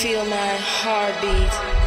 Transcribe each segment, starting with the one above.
feel my heartbeat?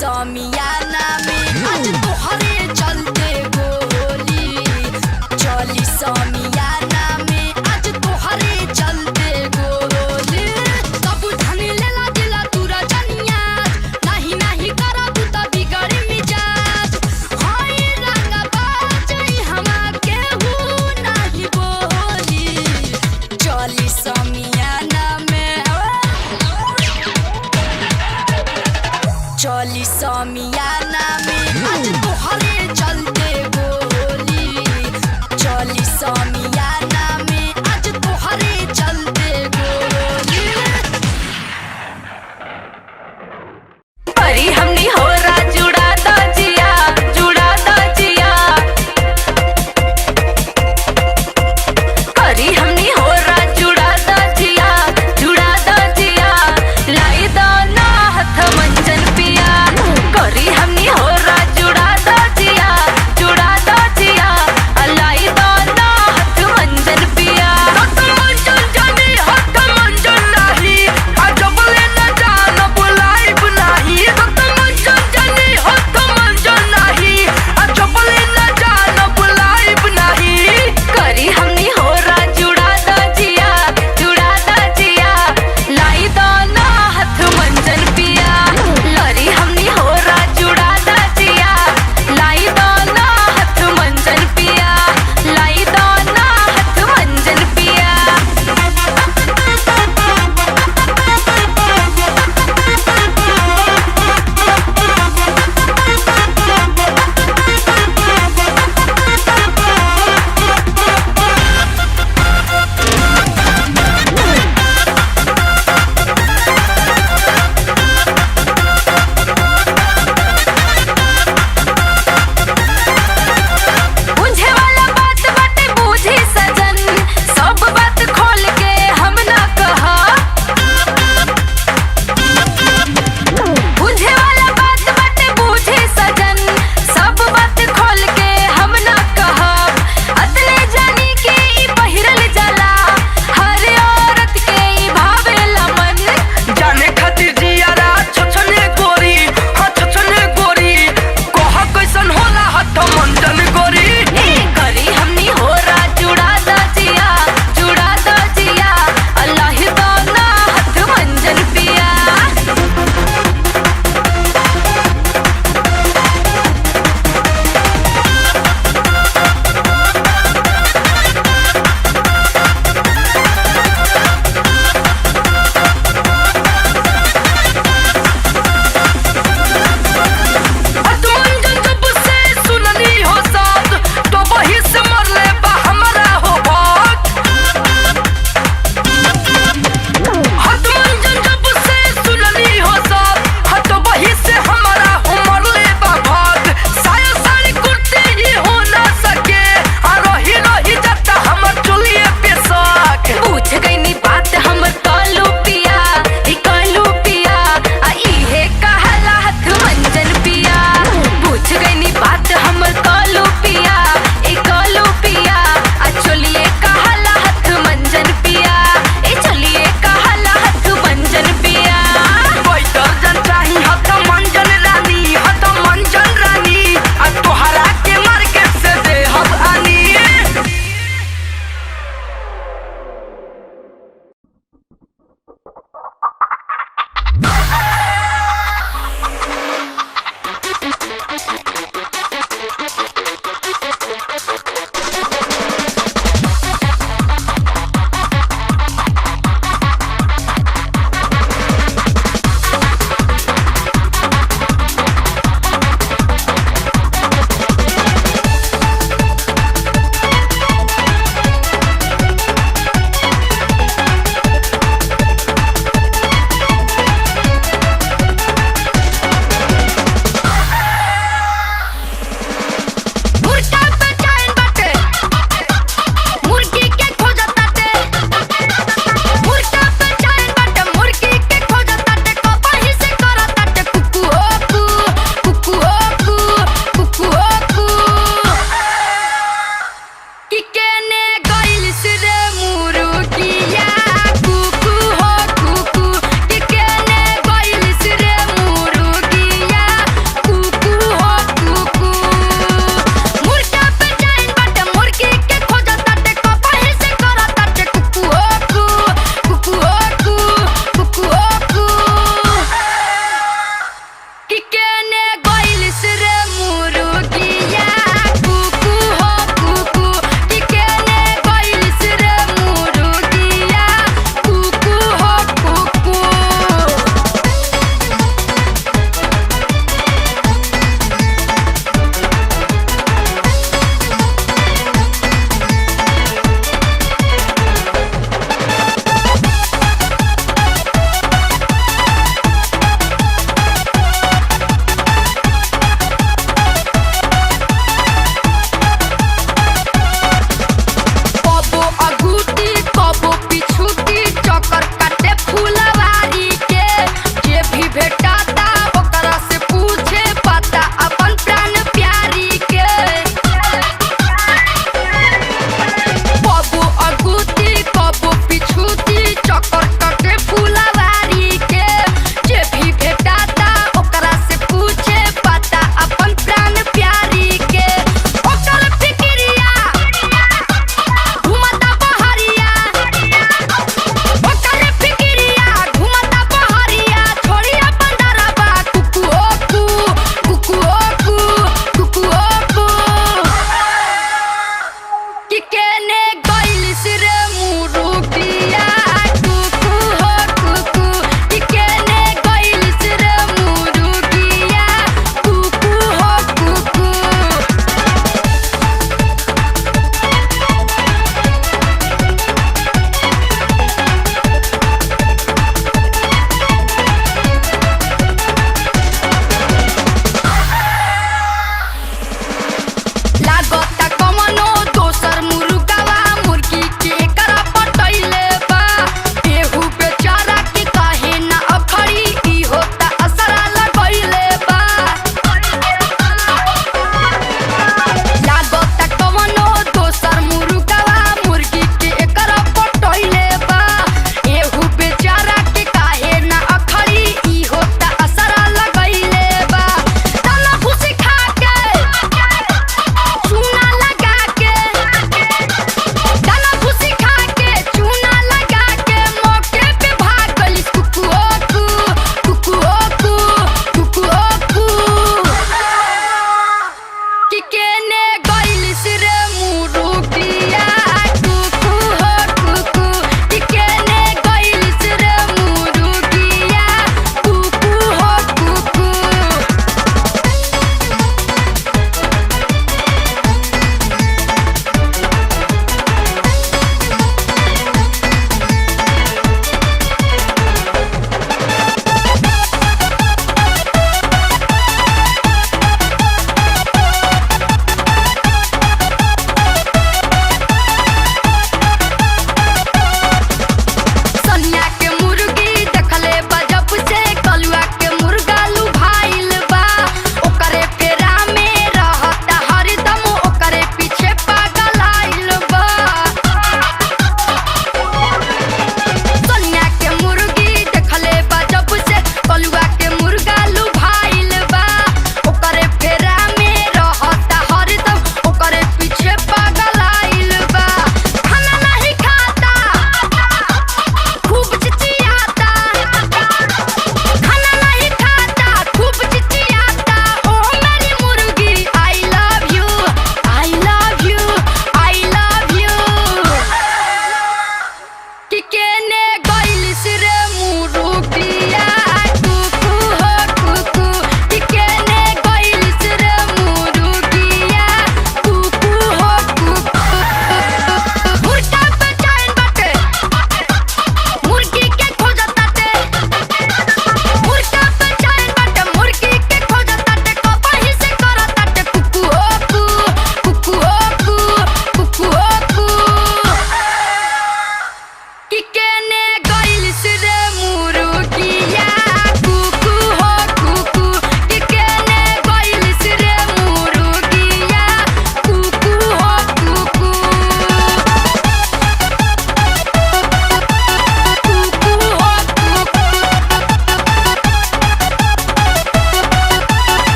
समियाना में आज तोहरे चलते गोली चली समियाना में आज तोहरे चलते गोली सब धन लेला दिला तूरा जनिया नहीं नहीं करा तू त बिगड़ मिजाज हाय रंगा बाजई हमा केहू नहीं बोली चली समियाना में चली समियाना में आज तोहरे चलते गोली चली समियाना में आज तोहरे चलते गोली परी हमनी हो रा जुड़ा द जिया जुड़ा द जिया परी हमनी हो रा जुड़ा द जिया जुड़ा द जिया लाई द ना हथ मंजन पिया करी हमनी हो रा जुड़ा द जिया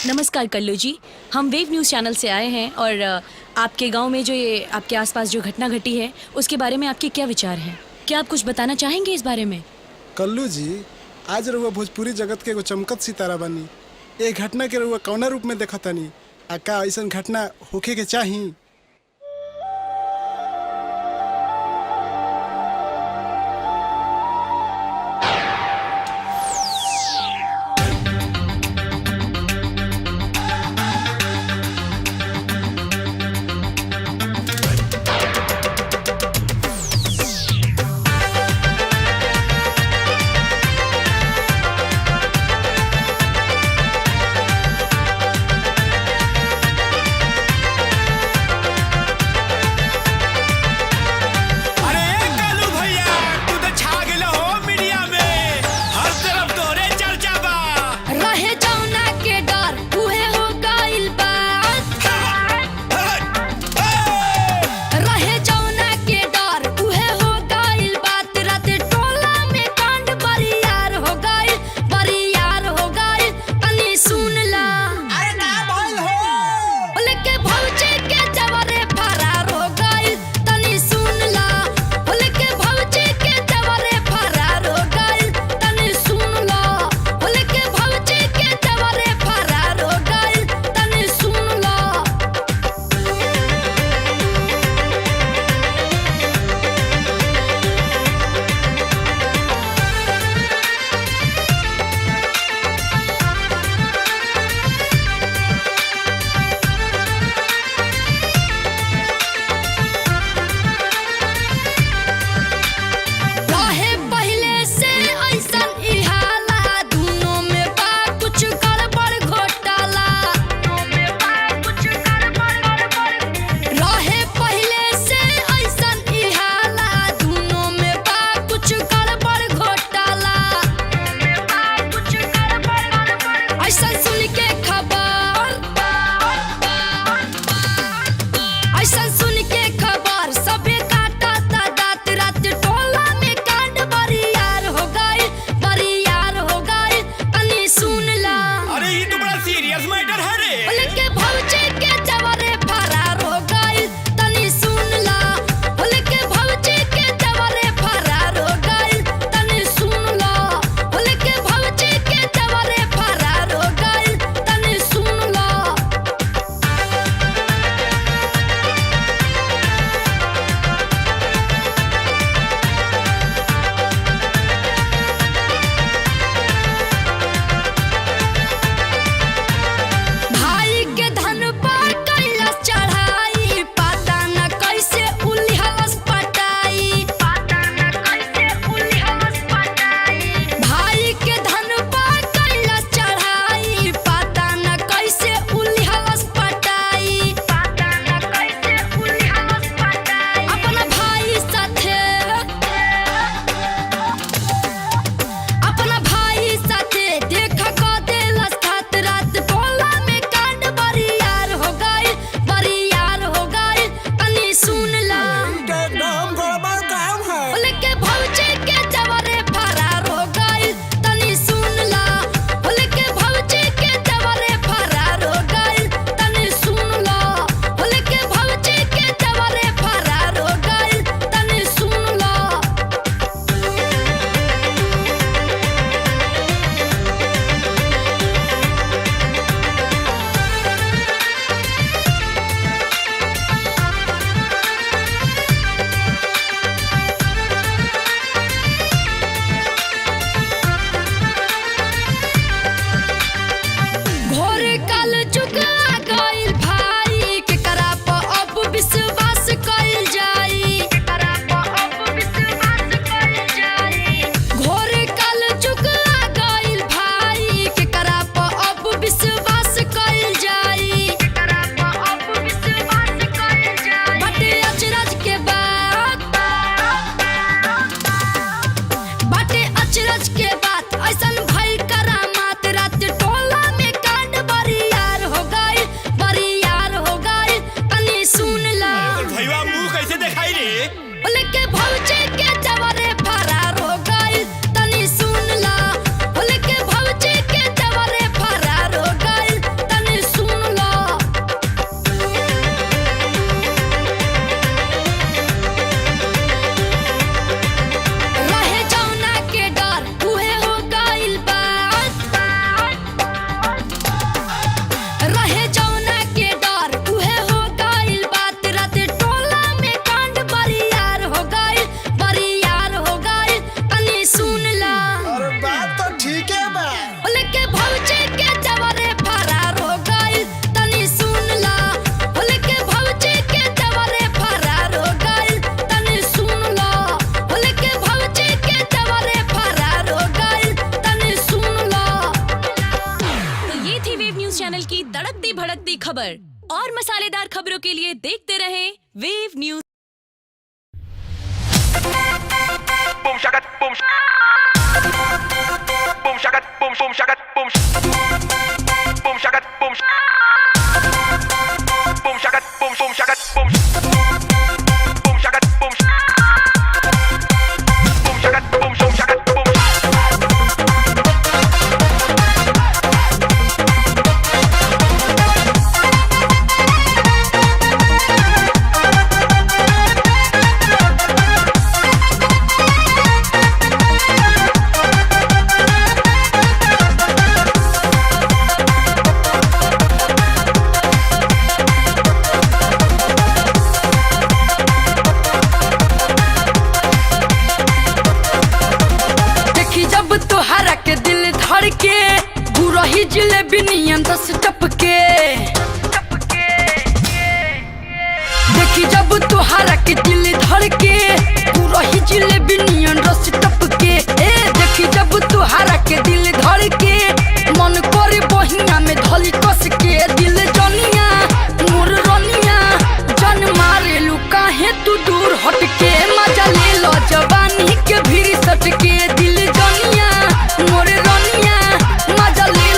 नमस्कार कल्लू जी, हम वेव न्यूज़ चैनल से आए हैं और आपके गांव में जो ये आपके आसपास जो घटना घटी है उसके बारे में आपके क्या विचार हैं? क्या आप कुछ बताना चाहेंगे इस बारे में? कल्लू जी, आज रउआ भोजपुरी जगत के एगो चमकत सितारा बनी। ए घटना के रउआ कौना रूप में देखा तनी? आ का ऐसा घटना होखे के चाही? गइल दिल की तड़कती भड़कती खबर और मसालेदार खबरों के लिए देखते रहें wave news. Boom shakat boom boom shakat boom shakat boom shakat boom shakat boom shakat boom shakat boom shakat boom के बुरा ही जिलेबी नियन 10 टपके देखी जब तुहारा के दिल धड़के बुरा ही जिलेबी नियन 10 टपके देखी जब तुहारा के दिल धड़के मन करे बहिया में धली कस के दिल जनिया मोर रनिया जन मारे लू काहे तू दूर हटके मजा ले लो जवानी के भीड़ सटके दिल जनिया मोर रनिया मजा ले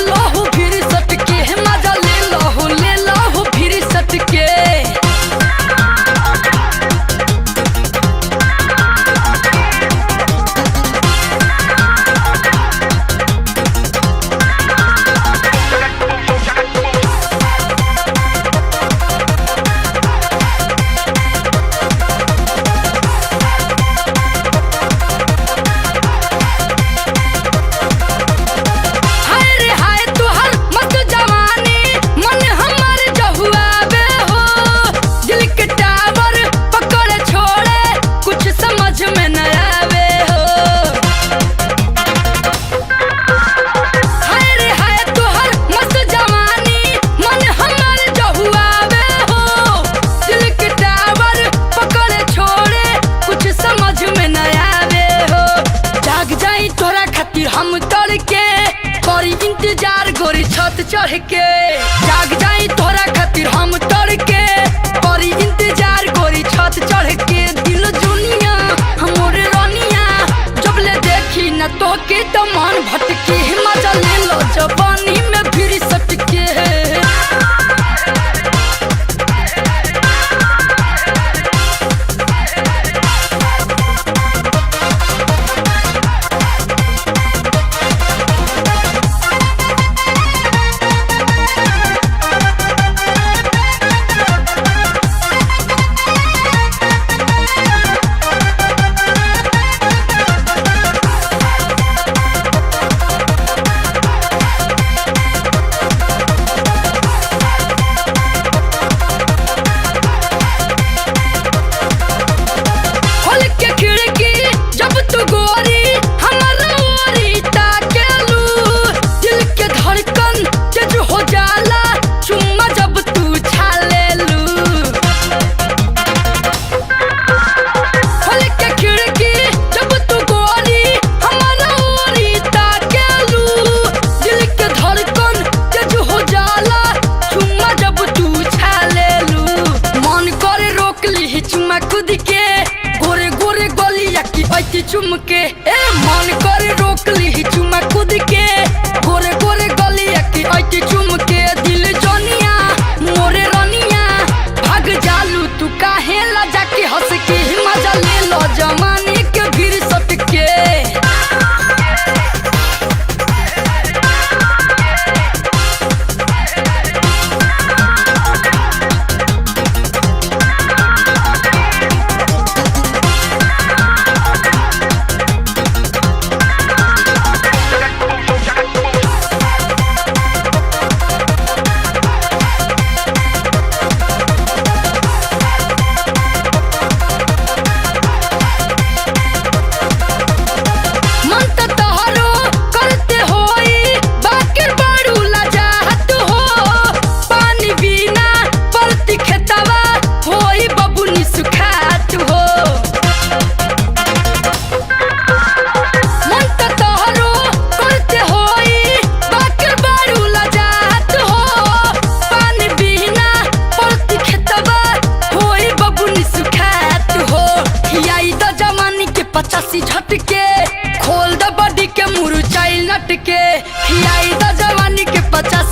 लो फिर सटके मजा ले लो फिर सटके हम तड़के करी इंतजार गोरी छत चढ़ के जाग जाई तोरा खातिर हम तड़के करी इंतजार गोरी छत चढ़ के दिल जुनिया हमर रनिया जब ले देखी न तो के तो मन भटके मजा ले लो जवानी में फिर सटके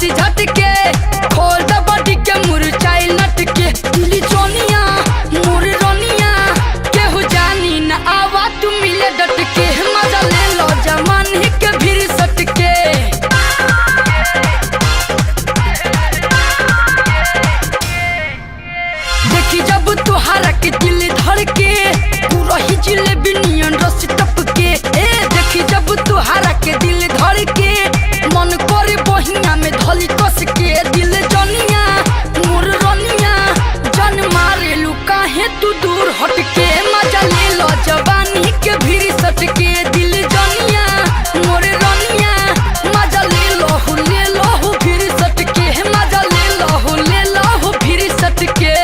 हंसी झटके खोल द बॉडी के मुरझाई लटके दिल जोनिया मोर रोनिया केहू जानी न आवा तू मिले डटके मजा ले लो जवानी के भीड़ सटके देखी जब तुहारा के दिल धड़के पूरा ही जिलेबी नियन रस टपके ए देखी जब तुहारा के दिल धड़के मन करे बहिया में धली कस के दिल जनिया मोर रनिया जन मारे लू काहे तू दूर हटके मजा ले लो जवानी के भीड़ सटके दिल जनिया मोर रनिया मजा ले लो भीड़ सटके मजा ले लो भीड़ सटके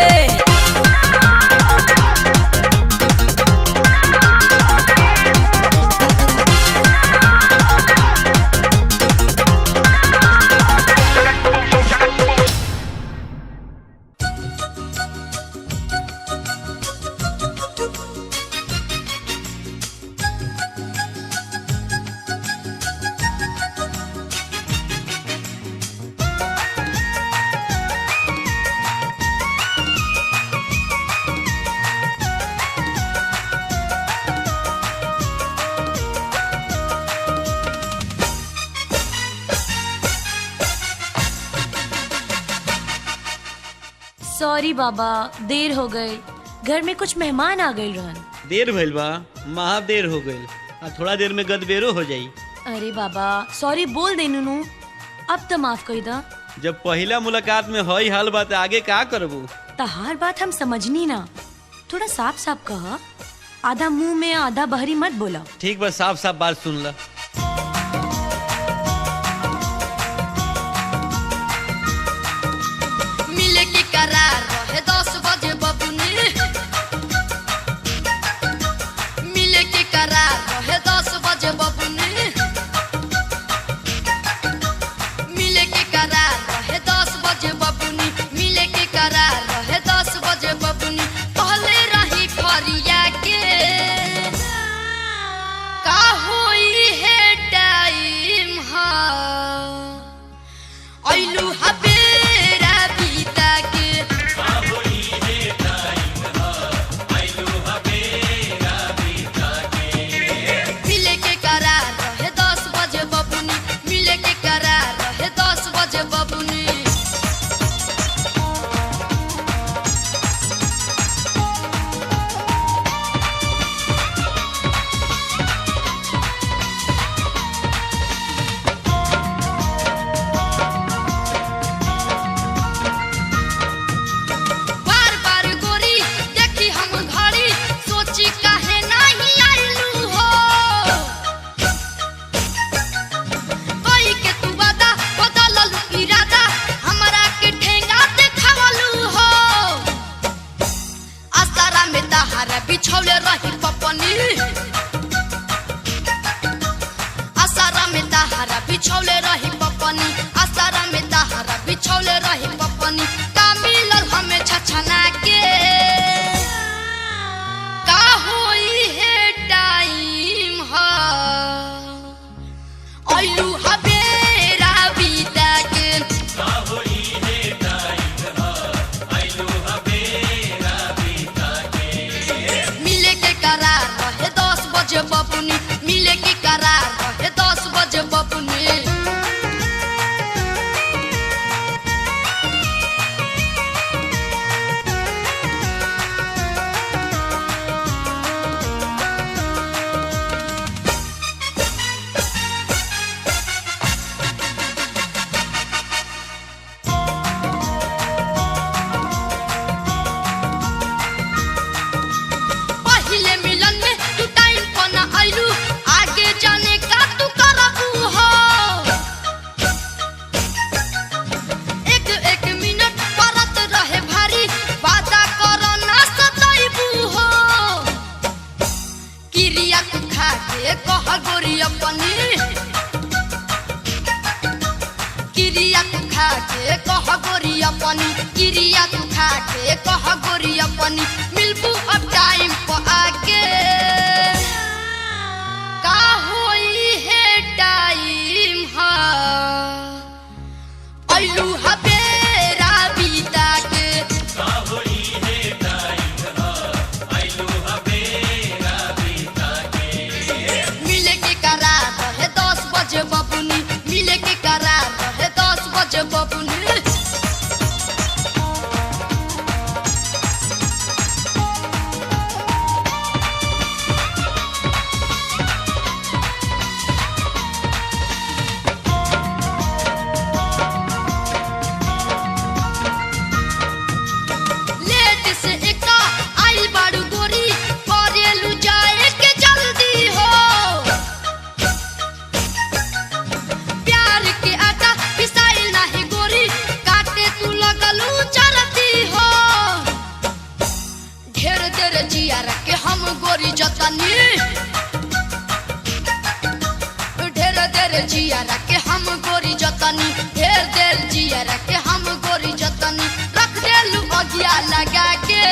सॉरी बाबा, देर हो गई। घर में कुछ मेहमान आ गए रहन। देर भइल बा, महा देर हो गइल। थोड़ा देर में गदबेरो हो जाई। अरे बाबा सॉरी बोल दे नुनू, अब तो माफ कर दा। जब पहला मुलाकात में हई हाल बात आगे का करबू? तहार बात हम समझनी ना, थोड़ा साफ साफ कहा, आधा मुंह में आधा बहरी मत बोला। ठीक बा, साफ साफ बात सुन ला। मिले की करार रहे 10 बजे बबुनी, मिले की करार रहे 10 बजे बबुनी, मिले की करार रहे 10 बजे बबुनी, मिले की करार रहे 10 बजे बबुनी। पहले रही फरिया के का होई है टाइम हा आइलू हबेरा बीता के का होई है टाइम हा आइलू हबेरा बीता के। मिले के करार रहे 10 बजे बबुनी, मिले के करार रहे 10 बजे बबुनी। बार बार गोरी देखी हम घड़ी, सोची काहे नहीं आइलू हो। कोई के तू वादा बदलल इरादा, हमरा के ठेंगा देखावलू हो। आसारा में दहारा बिछौले रही पपनी, आसारा में दहारा बिछौले रही पपनी, आसारा में दहारा बिछौले रही पपनी। का मिलल हमें छछना के का होई है टाइम हा आइलू हबेरा बीता के का होई है टाइम हा आइलू हबेरा बीता के। मिले के करार रहे 10 बजे बबुनी, मिले के करार रहे 10 बजे बबुनी। पहिले मिलन में तू टाइम पर ना आइलू, आगे जाने का तू करबू हो। एक एक मिनट परत रहे भारी, वादा करो ना सताइबू हो। किरिया तू खा के कह गोरी अपनी, किरिया तू खा के कह गोरी अपनी, किरिया तू खा के कह गोरी अपनी। मिलबू अब टाइम पर आके का होई है टाइम हा जतनी ढेर देर जिया रखे हम गोरी जतनी रख देलू अगिया लगा के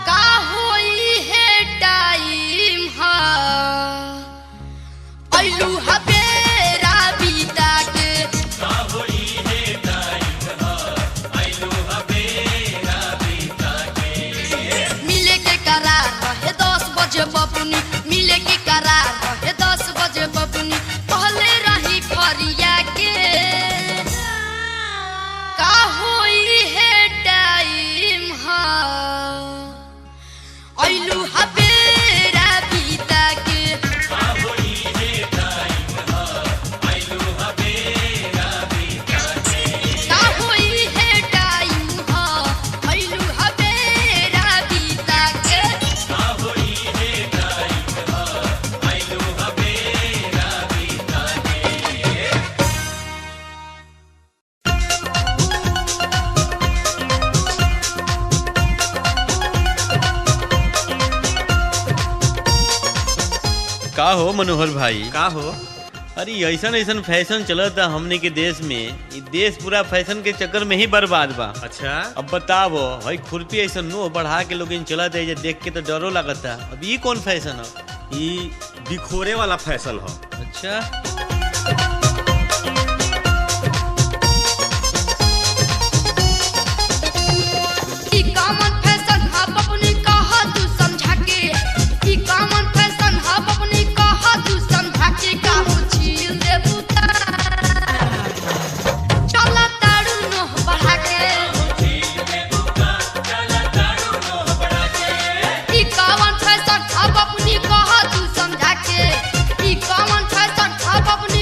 का होई है टाइम हा अइलू हबेरा बीता के का होई है टाइम हा अइलू हबेरा बीता के मिले के करार रहे 10 बजे बबुनी मिले के करार रहे 10 बजे बबुनी पहले रही फरिया के का होई है टाइम हा अइलू हबेरा बीता के का होई है टाइम हा अइलू हबेरा बीता के का होई है टाइम हा अइलू हबेरा बीता के का होई है टाइम हा अइलू हबेरा बीता के का हो मनोहर भाई? का हो? अरे ऐसन ऐसन फैशन चलता हमने के देश में, ये देश पूरा फैशन के चक्कर में ही बर्बाद बा। अच्छा अब बताओ हई खुरपी ऐसा नोह बढ़ा के लोग चलत है, देख के तो डरो लगता। अब ये कौन फैशन है? ये बिखोरे वाला फैशन हो। अच्छा ई कॉमन फैशन हा बबुनी कहा तू समझा के ई कॉमन फैशन हा बबुनी कहा तू समझा के का हो छील दे बुता चला ताड़ू नोह बढ़ा के ई कॉमन फैशन हा बबुनी कहा तू समझा के ई कॉमन फैशन हा बबुनी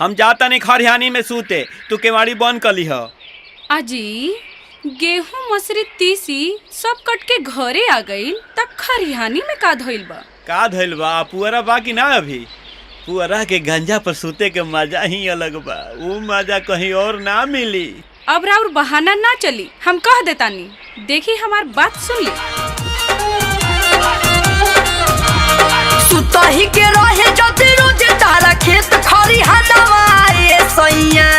हम जाता नहीं खरिहानी में सूते, तू केवाड़ी बंद कर ली हो। अजी गेहूं मसरी तीसी सब कट के घरे आ गई त खरिहानी में का धइल बा? का धइल बा? पुअरा बा कि ना? अभी पुअरा के गंजा पर सूते के मजा ही अलग बा, वो मजा कहीं और ना मिली। अब राउर बहाना ना चली, हम कह देतानी, देखी हमार बात सुन ली। सुतही के रहे जति रोज तारा खेत खरिहानवा ए सैया।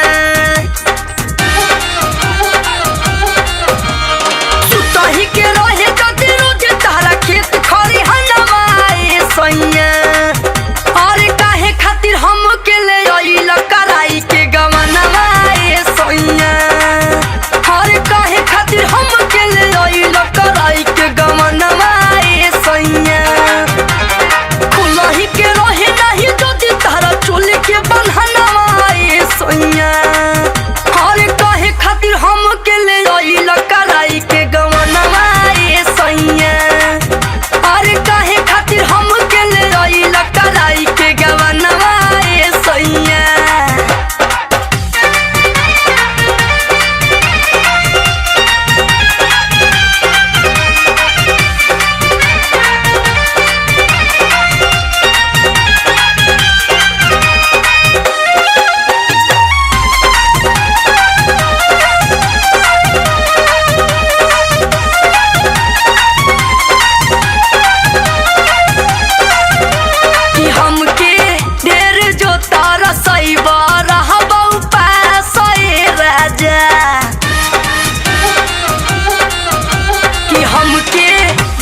सुतही के रहे जति रोज तारा खेत खरिहानवा ए सैया। अरे काहे खातिर हम के ले आइल कराई के गवनवा ए सैया। अरे काहे खातिर हम के ले आइल कराई के गवनवा ए सैया। खुलही के रहे नहीं जदि तारा चोल के बन्हनवा ए सैया। अरे काहे खातिर हम के ले आइल कराई के गवनवा ए सैया। अरे काहे खातिर हम के ले आइल कराई के गवनवा ए सैया। कि हमके ढेर जो तारा सैबा रहबा उपास ए राजा। कि हमके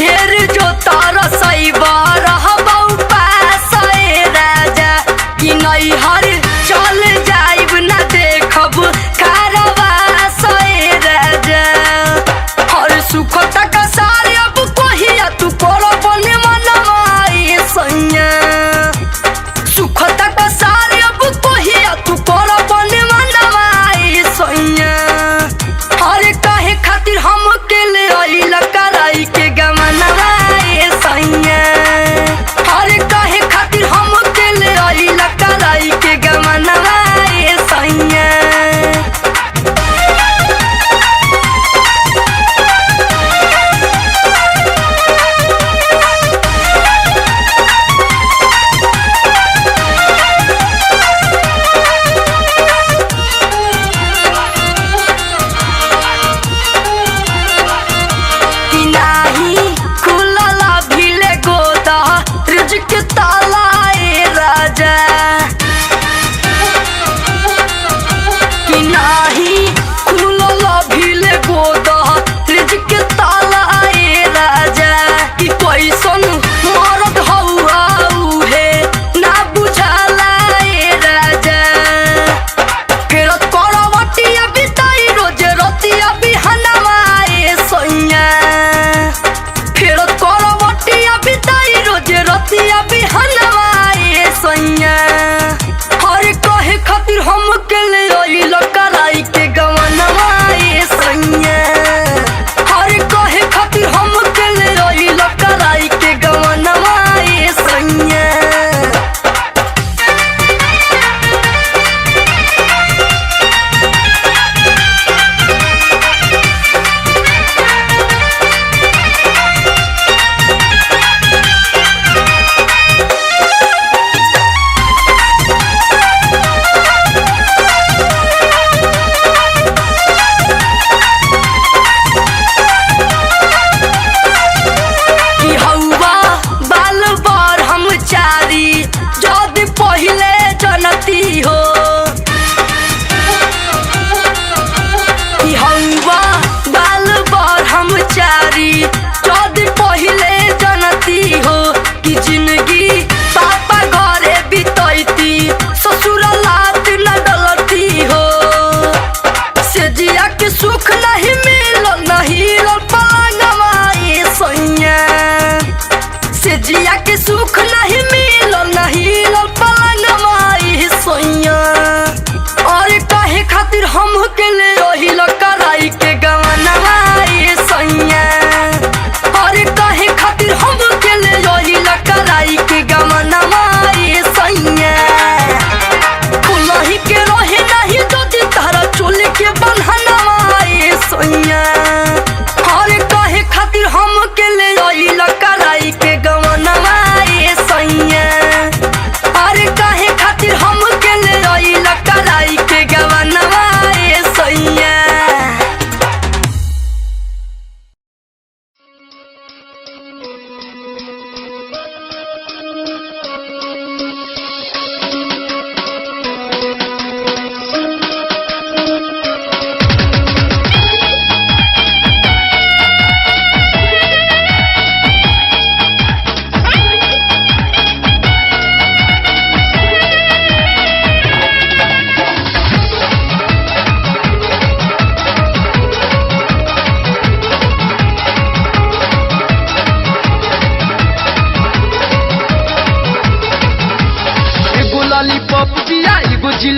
ढेर जो तारा सैबा रहबा उपास ए राजा। कि नैहर चल जाइब ना देखब कारवास ए राजा। हर सुख तक सारे अब कहिया तू करब ने मनवा ए सैया। सुख तक सारे अब कहिया तू करब ने मनवा ए सैया। अरे काहे खातिर हम के ले आइल कराई के गमनवा ए सैया।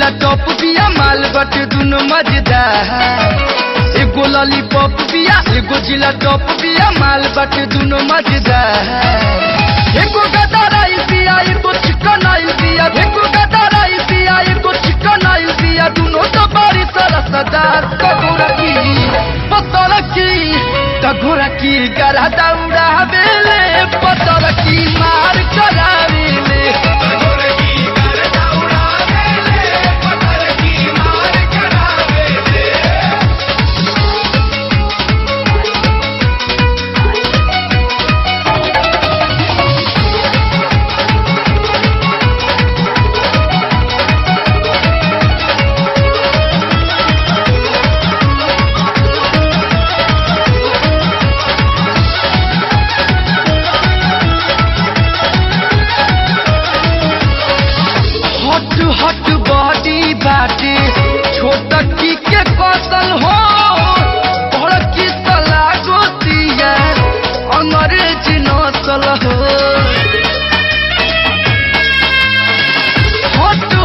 जिला टॉप बिया माल बटे दुनो मजेदार एगो लॉलीपॉप बिया एगो जिला टॉप बिया माल बटे दुनो मजेदार एगो गदराई बिया एगो चिकन आई बिया एगो गदराई बिया एगो चिकन आई बिया दुनो तो बड़ी सरसदार कगोरा की गरा दौड़ा बेले पतर की मार करावेले हट बॉडी बाटे छोटकी के कौशल हो बड़की सला गोतिया अंग्रेज नसल हो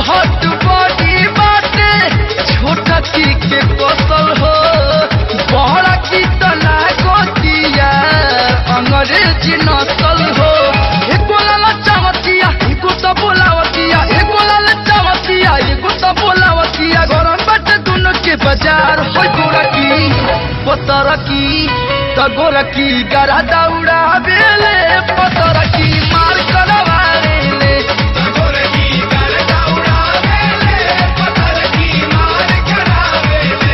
हट बॉडी बाटे छोटकी के कौशल हो बड़की सला गोतिया अंग्रेज नसल हो एको लाला चावतिया एको तो बोलावतिया एको लाला चावतिया एको तो बोलावतिया गरम बटे दोनों के बाजार होय गोरकी पतरकी त गोरकी गरा दौड़ा बेले पतरकी मार करवाले गोरकी गरा दौड़ा बेले पतरकी मार करावेले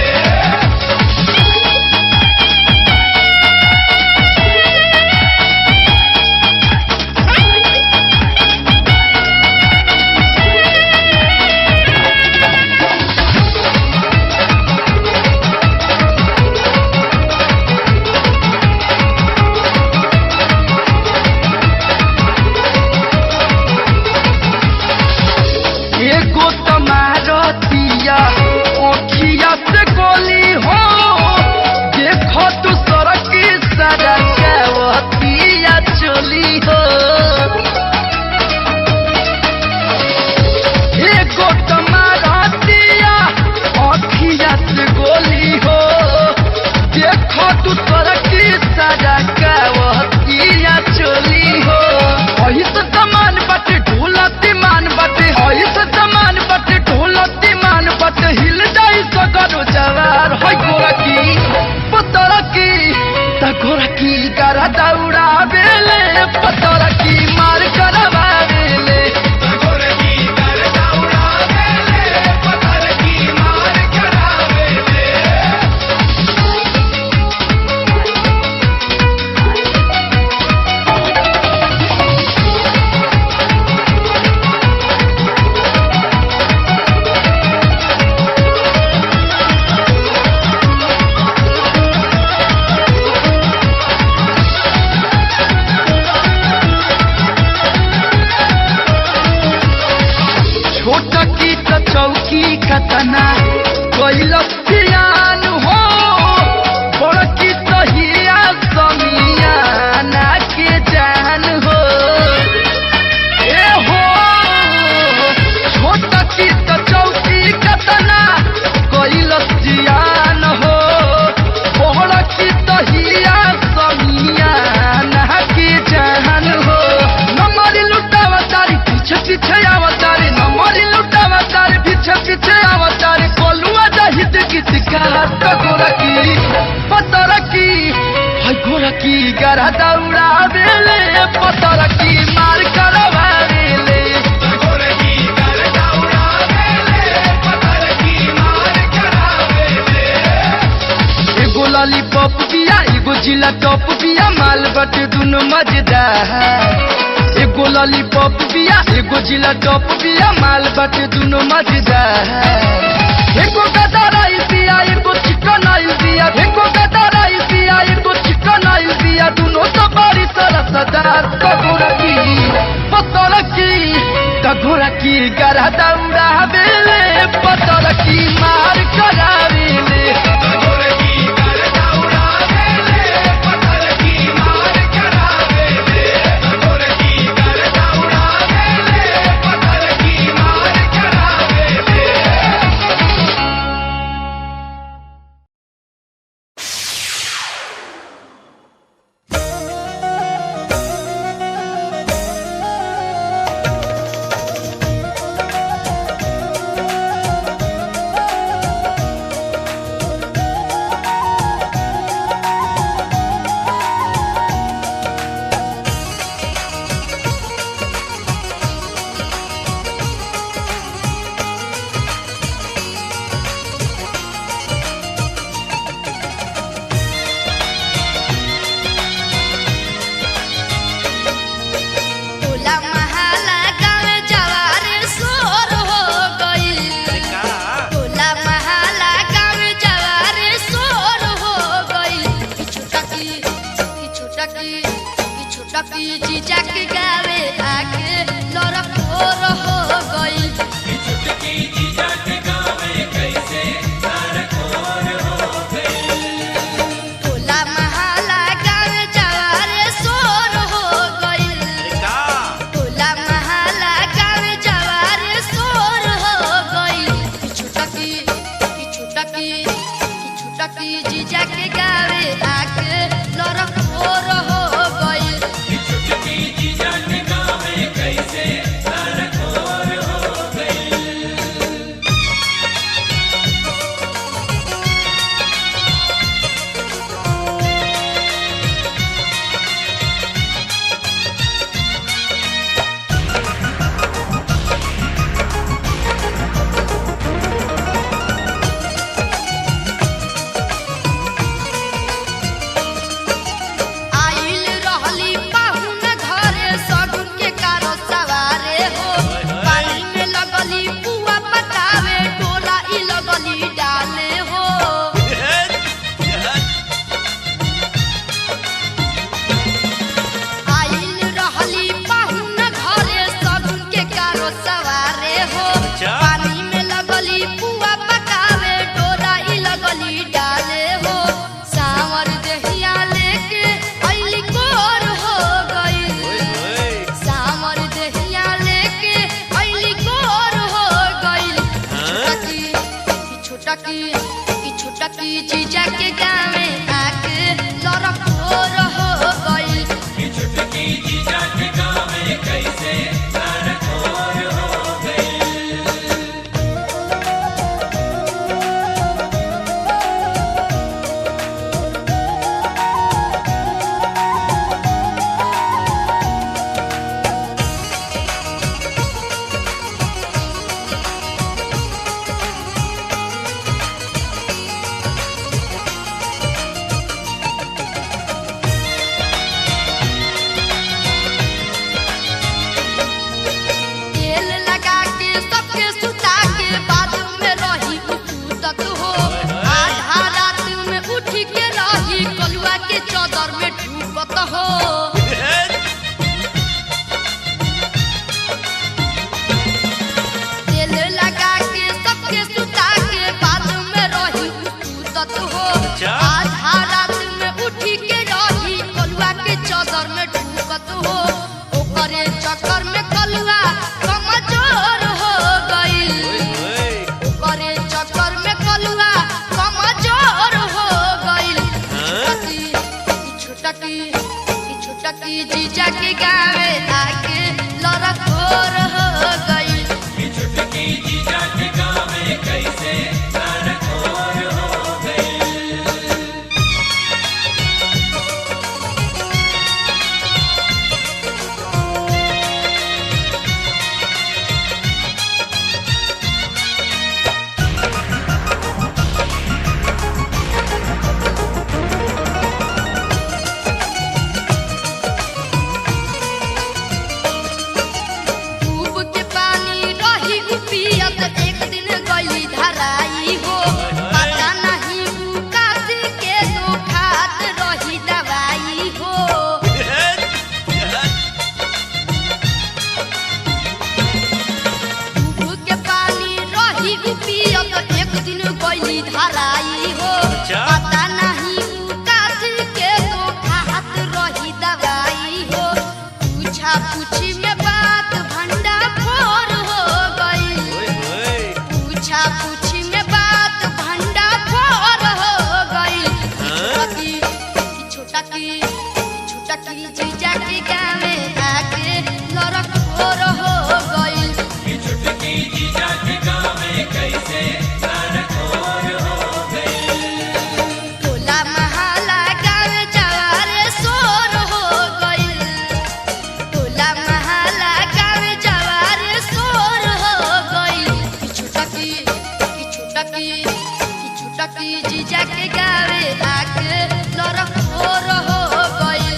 एगो तमारतिया ओखिया से गोली हो देखो तू सड़क सड़कवतिया चोली हो एगो तमारतिया ओखिया से गोली हो देखो तू सड़क सड़कवतिया चोली हो वही तो सामान बटे ढोलती मान बटे वही तो सामान बटे ढोलती मान बटे हिल जाई सगरो जवार होय गोरकी पतरकी त गोरकी गरा दौड़ा बेले पतरकी मार करवावेले गोरकी गरा दौड़ा बेले पतरकी मार करावेले छोटकी त चौकी कतना कैलस ध्यान हो बड़की त हिया समियाना के जान हो ए हो छोटकी त चौकी कतना कैलस ध्यान हो बड़की त हिया समियाना के जान हो नमरी लुटावा तारी पीछे पीछे आवतारी नमरी लुटावा तारी पीछे पीछे आवतारी कोलुआ जाहिद गीत गात गोरकी पतरकी हाय गोरकी गरा दौड़ा बेले पतरकी मार करवावेले गोरकी गरा दौड़ा बेले पतरकी मार करावेले एगो लॉलीपॉप बिया एगो जिला टॉप बिया माल बटे दुनो मजेदार एगो लॉलीपॉप बिया एगो जिला टॉप बिया माल बटे दुनो मजेदार एगो गदराई बिया एगो चिकन आई बिया एगो गदराई बिया एगो चिकन आई बिया दुनो तो बड़ी सरसदार कगोरकी पतरकी त गोरकी गरा दौड़ा बेले पतरकी मार करावेले गोरकी गरा दौड़ा बेले पतरकी मार करावेले गोरकी गरा दौड़ा बेले पतरकी मार करावेले छुटकी जीजा के गावे आके लड़कोर हो गई। टोला महला गाँव जवारे शोर हो गई। टोला महला गाँव जवारे शोर हो गई। छुटकी जीजा के गावे आके लड़कोर हो गई। आइल रहली पाहुन घरे सगुन के कारो सवारे हो। पानी में लगली पुआ पकावे टोला ई लगली डाले हो। आइल रहली पाहुन घरे सगुन के कारो सवारे हो। पानी में लगली पुआ पकावे टोला ई लगली डाले हो। सावर देहिया लेके अइली कोर हो गई। सावर देहिया लेके अइली कोर हो गई। छुटकी जीजा के गावे आके लड़कोर हो गई। तेल लगा के सबके सुता के बाजू में रही उतत हो। आधा रात में उठ के रही कलुआ के चादर में डूबत हो। तेल लगा के सबके सुता के बाजू में रही उतत हो। आधा रात में उठ के रही कलुआ के चादर में डूबत हो। ओकरे चक्कर में कलुआ कमजोर हो गई। ओकरे चक्कर में कलुआ कमजोर हो गई। छुटकी जीजा के गावे आके लड़कोर हो गई। डूब के पानी रही पियत एक दिन गई धराई हो। पता नहीं उ काशी के दो खात रही दवाई हो। डूब के पानी रही पियत एक दिन गई धराई हो। पता नहीं उ काशी के दो खात रही दवाई हो। पूछा पूछी में बात भंडा फोर हो गई। पूछा पूछी में बात भंडा फोर हो गई। छुटकी जीजा के गावे आके लड़कोर हो गई। टोला महला गाँव जवारे शोर हो गई। टोला महला गाँव जवारे शोर हो गई। छुटकी जीजा के गावे आके लड़कोर हो गई।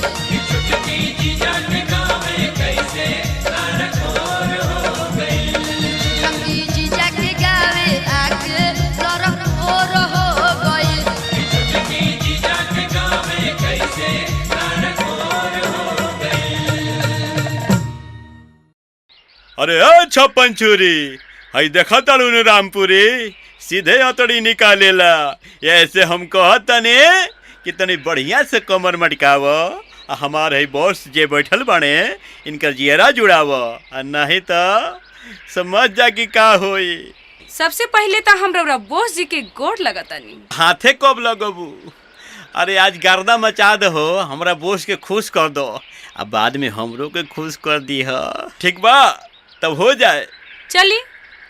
अरे छप्पन छुरी हई देखा तालू रामपुरी सीधे अतड़ी निकालेला। ऐसे हम कहतनी कि तनी बढ़िया से कमर मटकाव। हमारे बॉस जे बैठल बाने इनकर जियरा जुड़ाव, नहीं तो समझ जा कि का होई। सबसे पहले तो हमरा बोस जी के गोड़ लगतानी। हाथे कब लगबू? अरे आज गर्दा मचा दो, हमरा बोस के खुश कर दो, अब बाद में हमरो के खुश कर दी है। ठीक बा? तब हो जाए। चली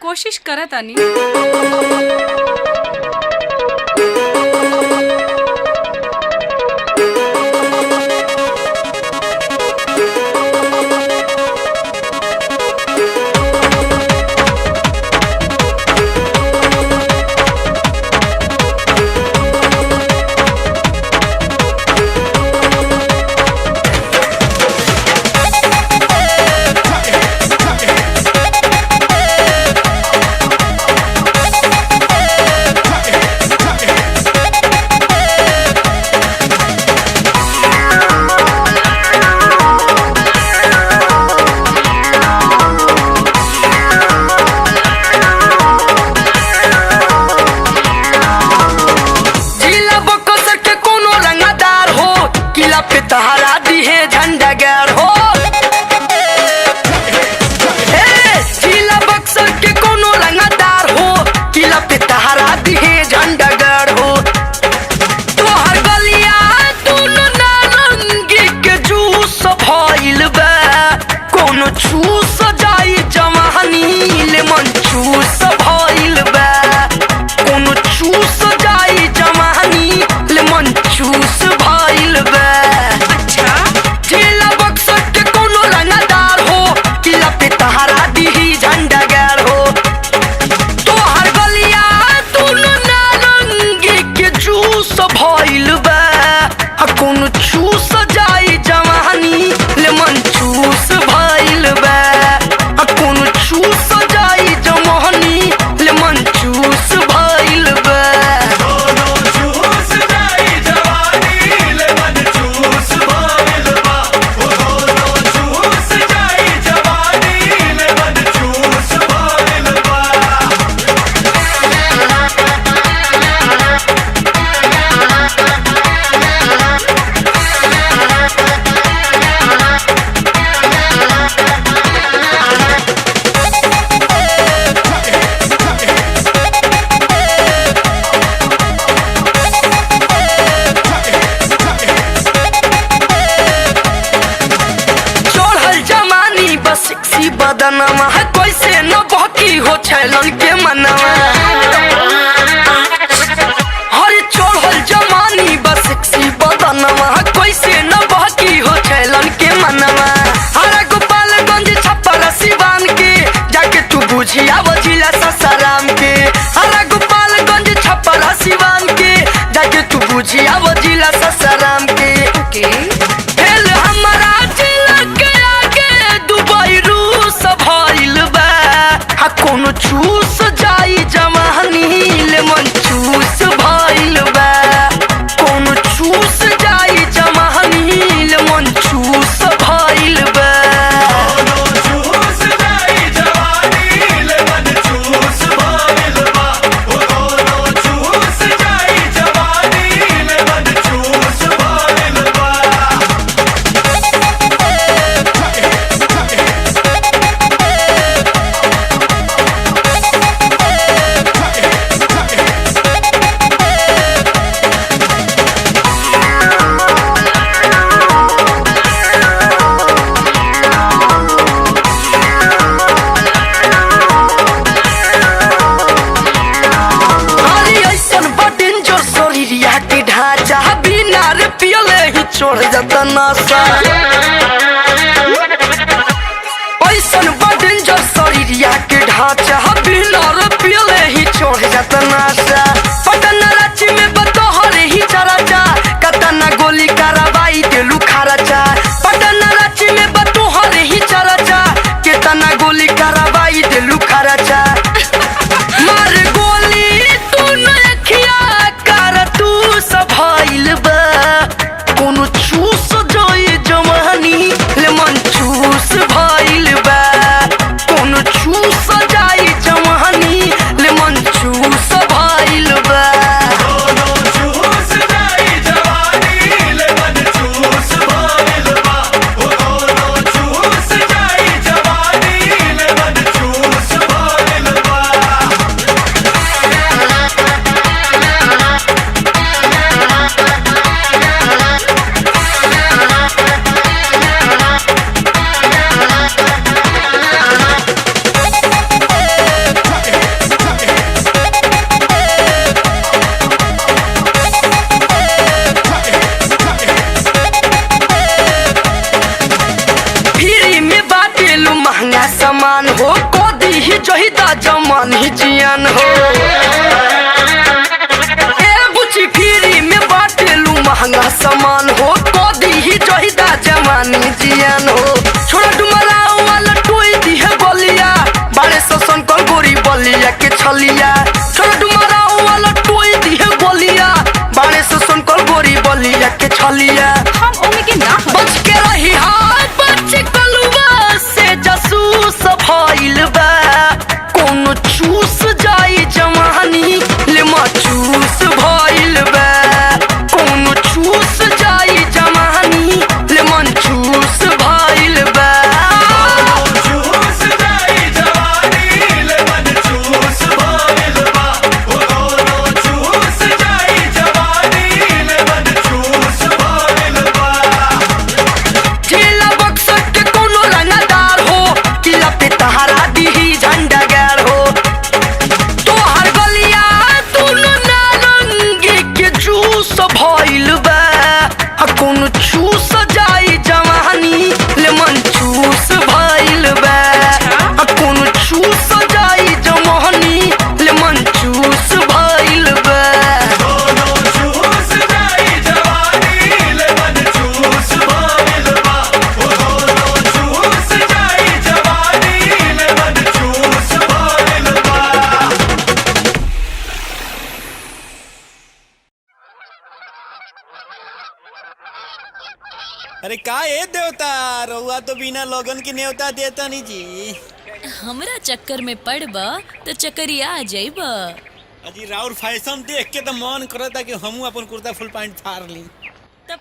कोशिश करतानी। तहरा दी है झंडा गैर हो जिला बक्सर के कोनो रंगदार हो, किला पे तहरा दी है झंडा गैर हो। तोहर गलिया दोनों नारंगी के जूस भइल बा, कोनो चूस जाई जवानी ले मन चूस भइल बा, कोनो चूस जाई जवानी ले मन चूस भइल बा। बदनमा कैसे न बहकी हो छैलन के मनवा, हर चढ़ल जमानी बस सेक्सी बदनमा कैसे न बहकी हो छैलन के मनवा। हर गोपालगंज छप्पर सिवान के जाके तू बुझिया जिला ससाराम के, हर गोपालगंज छप्पर सिवान के जाके तू बुझिया जिला ससाराम के। फेल हमारा जिला के आगे दुबई रूस भइल बा, कोनो चूस जाई जवानी ले मन चूस भइल बा, कोनो चूस जाई जवानी ले मन चूस भइल बा। छोड़ जाता नशा ऐसन डेंजर शरीरिया के ढांचा, बिना पियले ही छोड़ जाता नशा। पटन रांची में बतोहर ही चराचा, कतना गोली कार्रवाई देलू खराचा। पटन रांची में बतोहर ही चराचा, कितना गोली कार्रवाई देलू खराचा। मार गोली तू नखिया कर तू सब भइल बा, कोनो चूस जाई जवानी ले मन चूस भइल बा, कोनो जमानी जियान हो ए बुची फिरी में बाटेलू महंगा सामान हो कदी ही जहिदा जमानी जियान हो छोड़ा डुमरा वाला टोई दी है बलिया बारे ससन कर गोरी बलिया के छलिया छोड़ा डुमरा वाला टोई दी है बलिया बारे ससन कर गोरी बलिया के छलिया हम ओमे के ना बच के रही हाथ बच कलुआ से जसूस भइल बा कोनो चूस जाई जवानी ले चूस भइल बा कोनो चूस जाई जवानी ले मन चूस भइल बा ठेला बक्सर के कोनो रंगदार हो किला पे तहारा दीही झंडा गार हो तोहर गलिया दुनु नारंगी के जूस भइल बा कोनो चूस जाई जवानी ले मन चूस भइल बा कोनो चूस जाई जवानी ले मन चूस भइल बा अरे का ए देवता रउआ तो बिना लगन के न्योता देता नहीं जी। हमरा चक्कर में पड़बा तो चक्करिया आ जाइबा। अजी राउर फैशन देख के तो मन करता कि हमू अपन कुर्ता फुल पैंट फाड़ ली। तब